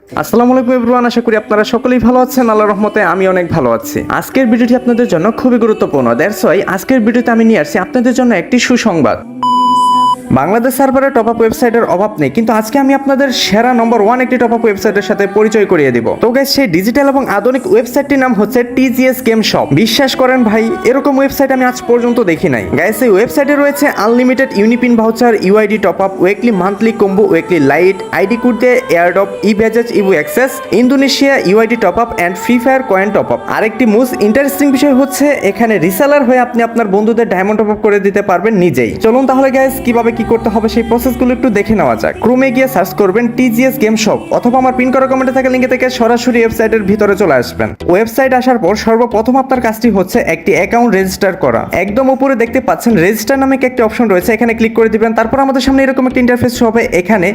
আসসালামু আলাইকুম এভরিওয়ান, আশা করি আপনারা সকলেই ভালো আছেন। আল্লাহর রহমতে আমি অনেক ভালো আছি। আজকের ভিডিওটি আপনাদের জন্য খুবই গুরুত্বপূর্ণ। দ্যাটস ওয়াই আজকের ভিডিওতে আমি নিয়ে আসছি আপনাদের জন্য একটি সুসংবাদ। বাংলাদেশ সার্ভারে টপ আপ ওয়েবসাইটের অভাব নেই, কিন্তু আজকে আমি আপনাদের সেরা নম্বর 1 একটি টপ আপ ওয়েবসাইটের সাথে পরিচয় করিয়ে দিব। তো গাইস, সেই ডিজিটাল এবং আধুনিক ওয়েবসাইটটির নাম হচ্ছে টিজিএস গেম শপ। বিশ্বাস করেন ভাই, এরকম ওয়েবসাইট আমি আজ পর্যন্ত দেখি নাই। গাইস, এই ওয়েবসাইটে রয়েছে unlimited UniPin voucher, UID top up, weekly monthly combo, weekly lite, ID code দিয়ে airdrop, e badges, evo access, Indonesia UID top up and free fire coin top up. আরেকটি মোস্ট ইন্টারেস্টিং বিষয় হচ্ছে এখানে reseller হয়ে আপনি আপনার বন্ধুদের diamond top up করে দিতে পারবেন নিজেই। চলুন তাহলে গাইস, কিভাবে কি করতে হবে সেই প্রসেসগুলো একটু দেখে নেওয়া যাক। ক্রোমে গিয়ে সার্চ করবেন টিজিএস গেম শপ, অথবা আমার পিন করা কমেন্টে থাকা লিঙ্কে থেকে সরাসরি ওয়েবসাইটের ভিতরে চলে আসবেন। ওয়েবসাইট আসার পর সর্বপ্রথম আপনার কাজটি হচ্ছে একটি অ্যাকাউন্ট রেজিস্টার করা। একদম উপরে দেখতে পাচ্ছেন রেজিস্টার নামে একটি অপশন রয়েছে, এখানে ক্লিক করে দিবেন। তারপর আমাদের সামনে এরকম একটা ইন্টারফেস হবে, এখানে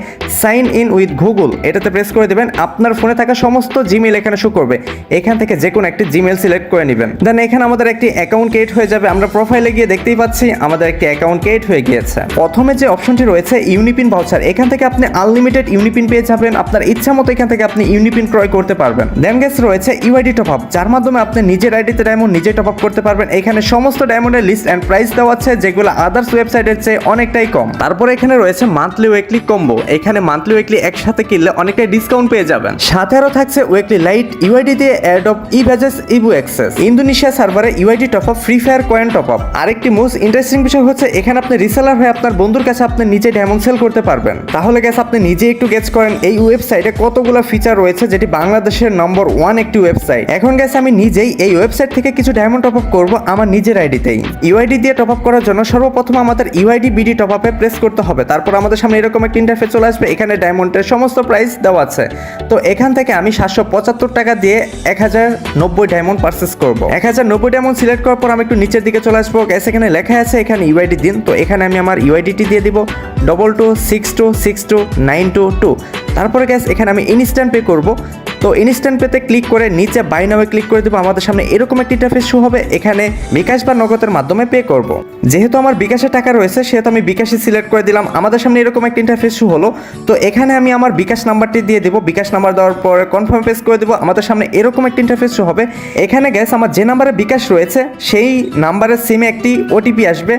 সাইন ইন উইথ গুগল এটাতে প্রেস করে দিবেন। আপনার ফোনে থাকা সমস্ত জিমেইল এখানে শো করবে, এখান থেকে যে কোনো একটি জিমেইল সিলেক্ট করে নেবেন। দেন এখানে আমাদের একটি অ্যাকাউন্ট ক্রিয়েট হয়ে যাবে। আমরা প্রোফাইলে গিয়ে দেখতেই পাচ্ছি আমাদের একটি অ্যাকাউন্ট ক্রিয়েট হয়ে গিয়েছে। প্রথমে যে অপশনটি রয়েছে ইউনিপিন ভাউচার, এখান থেকে আপনি আনলিমিটেড ইউনিপিন পেয়ে যাবেন। আপনার ইচ্ছা মতো এখান থেকে আপনি ইউনিপিন ক্রয় করতে পারবেন। দেন গাইস রয়েছে ইউআইডি টপ আপ, যার মাধ্যমে আপনি নিজের আইডিতে ডায়মন্ড নিজে টপ আপ করতে পারবেন। এখানে সমস্ত ডায়মন্ডের লিস্ট এন্ড প্রাইস দেওয়া আছে, যেগুলো আদার্স ওয়েবসাইটের চেয়ে অনেকটাই কম। তারপরে এখানে রয়েছে মান্থলি উইকলি কম্বো, এখানে মান্থলি উইকলি একসাথে কিনলে অনেকটাই ডিসকাউন্ট পেয়ে যাবেন। সাথে আরো থাকছে উইকলি লাইট, ইউআইডি দিয়ে এয়ারড্রপ, ই ব্যাজেস, ইভু অ্যাক্সেস, ইন্দোনেশিয়া সার্ভারে UID top up, free fire coin top up. আরেকটি মোস্ট ইন্টারেস্টিং বিষয় হচ্ছে এখানে আপনি রিসেলার হয়ে আপনার বন্ধুর কাছে আপনি নিজে ডায়মন্ড সেল করতে পারবেন। তাহলে গ্যাস আপনি নিজে একটু গেস করেন এই ওয়েবসাইটে কতগুলো ফিচার রয়েছে, যেটি বাংলাদেশের নম্বর 1 একটি ওয়েবসাইট। এখন গ্যাস আমি নিজেই এই ওয়েবসাইট থেকে কিছু ডায়মন্ড টপ আপ করবো আমার নিজের আইডিতেই। ইউআইডি দিয়ে টপ আপ করার জন্য সর্বপ্রথম আমাদের ইউআইডি বিডি টপ আপে প্রেস করতে হবে। তারপর আমাদের সামনে এরকম একটা ইন্টারফেস চলে আসবে, এখানে ডায়মন্ডের সমস্ত প্রাইস দেওয়া আছে। তো এখান থেকে আমি 775 টাকা দিয়ে 1090 ডায়মন্ড পারচেস করবো। 1090 ডায়মন্ড সিলেক্ট করার পর আমি একটু নিচের দিকে চলে আসবো। গ্যাস এখানে লেখা আছে এখানে ইউআইডি দিন, তো এখানে আমি আমার ইউআইডিটি দিয়ে দিব 22626292। তারপরে গ্যাস এখানে আমি ইনস্ট্যান্ট পে করব। তো ইনস্ট্যান্ট পেতে ক্লিক করে নিচে বাই নামে ক্লিক করে দেবো। আমাদের সামনে এরকম একটা ইন্টারফেস শো হবে, এখানে বিকাশ বা নগদের মাধ্যমে পে করব। যেহেতু আমার বিকাশে টাকা রয়েছে সেহেতু আমি বিকাশে সিলেক্ট করে দিলাম। আমাদের সামনে এরকম একটা ইন্টারফেস শো হলো, তো এখানে আমি আমার বিকাশ নাম্বারটি দিয়ে দেবো। বিকাশ নাম্বার দেওয়ার পর কনফার্ম প্রেস করে দেবো। আমাদের সামনে এরকম একটা ইন্টারফেস শো হবে, এখানে গ্যাস আমার যে নাম্বারে বিকাশ রয়েছে সেই নাম্বারের সিমে একটি ওটিপি আসবে,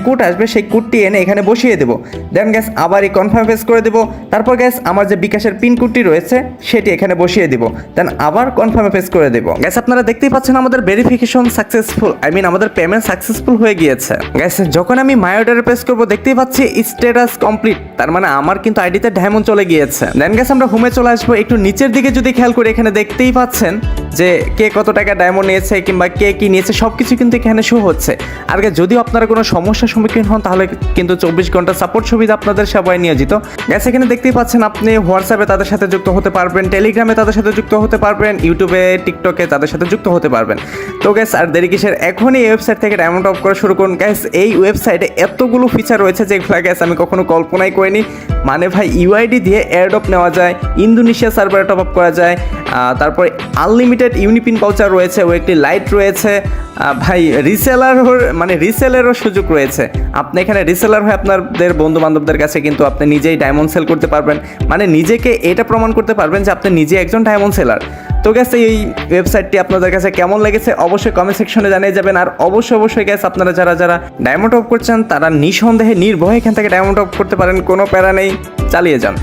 কোড আসবে, সেই কোডটি এনে এখানে বসিয়ে দেবো। দেন গ্যাস আবার এই কনফার্ম প্রেস করে দেবো। তারপর গ্যাস আমার যে বিকাশের পিন কোডটি রয়েছে সেটি এখানে বসিয়ে দেবো। দেন আবার কনফার্মে প্রেস করে দেবো। গ্যাস আপনারা দেখতেই পাচ্ছেন আমাদের ভেরিফিকেশন সাকসেসফুল, আমাদের পেমেন্ট সাকসেসফুল হয়ে গিয়েছে। গ্যাস যখন আমি মাই অর্ডারে প্রেস করবো দেখতেই পাচ্ছি স্ট্যাটাস কমপ্লিট, তার মানে আমার কিন্তু আইডিতে ডায়মন্ড চলে গিয়েছে। দেন গ্যাস আমরা হোমে চলে আসবো। একটু নিচের দিকে যদি খেয়াল করি এখানে দেখতেই পাচ্ছেন যে কে কত টাকা ডায়মন্ড নিয়েছে কিংবা কে কি নিয়েছে সবকিছু কিন্তু এখানে শো হচ্ছে। আর যদিও আপনারা কোনো সমস্যার সম্মুখীন হন তাহলে কিন্তু 24 ঘন্টা সাপোর্ট সুবিধা আপনাদের সেবায় নিয়োজিত। গ্যাস এখানে দেখতেই পাচ্ছেন আপনি হোয়াটসঅ্যাপে তাদের সাথে যুক্ত হতে পারবেন, টেলিগ্রামে তাদের সাথে যুক্ত হতে পারবেন, ইউটিউবে টিকটকে তাদের সাথে যুক্ত হতে পারবেন। তো গ্যাস আর দেরি কিসের, এখনই এই ওয়েবসাইট থেকে ডায়মন্ড টপ করা শুরু করুন। গ্যাস এই ওয়েবসাইটে এতগুলো ফিচার রয়েছে যেগুলো গ্যাস আমি কখনো কল্পনাই করিনি। মানে ভাই ইউআইডি দিয়ে এয়ারড্রপ নেওয়া যায়, ইন্দোনেশিয়া সার্ভারে টপ আপ করা যায়, তারপরে আনলিমিটেড ইউনিপিন ভাউচার রয়েছে, উইকলি লাইট রয়েছে, ভাই রিসেলেরও সুযোগ রয়েছে। আপনি এখানে রিসেলার হয়ে আপনাদের বন্ধু বান্ধবদের কাছে কিন্তু আপনি নিজেই ডায়মন্ড সেল করতে পারবেন, মানে নিজেকে এটা প্রমাণ করতে পারবেন যে আপনি নিজে একজন ডায়মন্ড সেলার। তো গ্যাস এই ওয়েবসাইটটি আপনাদের কাছে কেমন লেগেছে অবশ্যই কমেন্ট সেকশনে জানিয়ে যাবেন। আর অবশ্যই গ্যাস আপনারা যারা ডায়মন্ড টপ করছেন তারা নিঃসন্দেহে নির্ভয়ে এখান থেকে ডায়মন্ড টপ করতে পারেন, কোনো প্যারা নেই, চালিয়ে যান।